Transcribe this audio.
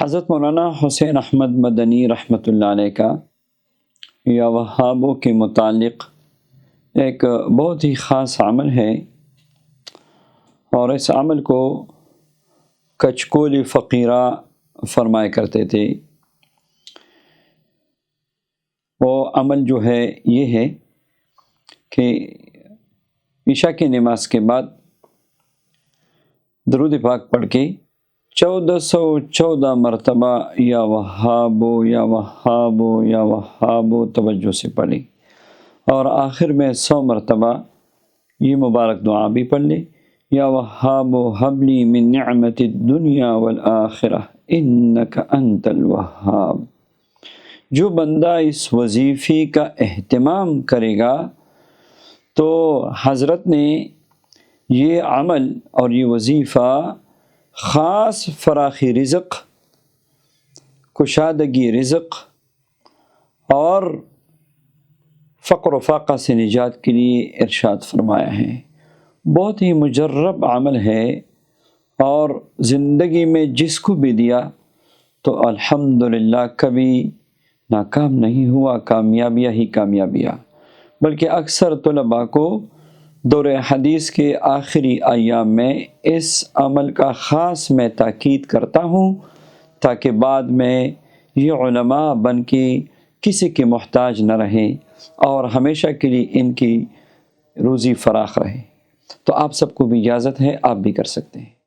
حضرت مولانا حسین احمد مدنی رحمۃ اللہ علیہ کا یا وہابوں کے متعلق ایک بہت ہی خاص عمل ہے، اور اس عمل کو کچکول فقیرہ فرمایا کرتے تھے۔ وہ عمل جو ہے یہ ہے کہ عشاء کی نماز کے بعد درود پاک پڑھ کے 1414 مرتبہ یا وہابو یا وہابو یا وہابو توجہ سے پڑھیں، اور آخر میں 100 مرتبہ یہ مبارک دعا بھی پڑھ لیں، یا وہابو حبلی من نعمت الدنیا والآخرہ انک انت الوہاب۔ جو بندہ اس وظیفے کا اہتمام کرے گا تو حضرت نے یہ عمل اور یہ وظیفہ خاص فراخی رزق، کشادگی رزق اور فقر و فاقہ سے نجات کے لیے ارشاد فرمایا ہے۔ بہت ہی مجرب عمل ہے، اور زندگی میں جس کو بھی دیا تو الحمدللہ کبھی ناکام نہیں ہوا، کامیابیاں ہی کامیابیاں۔ بلکہ اکثر طلباء کو دور حدیث کے آخری ایام میں اس عمل کا خاص میں تاکید کرتا ہوں، تاکہ بعد میں یہ علماء بن کے کسی کے محتاج نہ رہیں اور ہمیشہ کے لیے ان کی روزی فراخ رہے۔ تو آپ سب کو بھی اجازت ہے، آپ بھی کر سکتے ہیں۔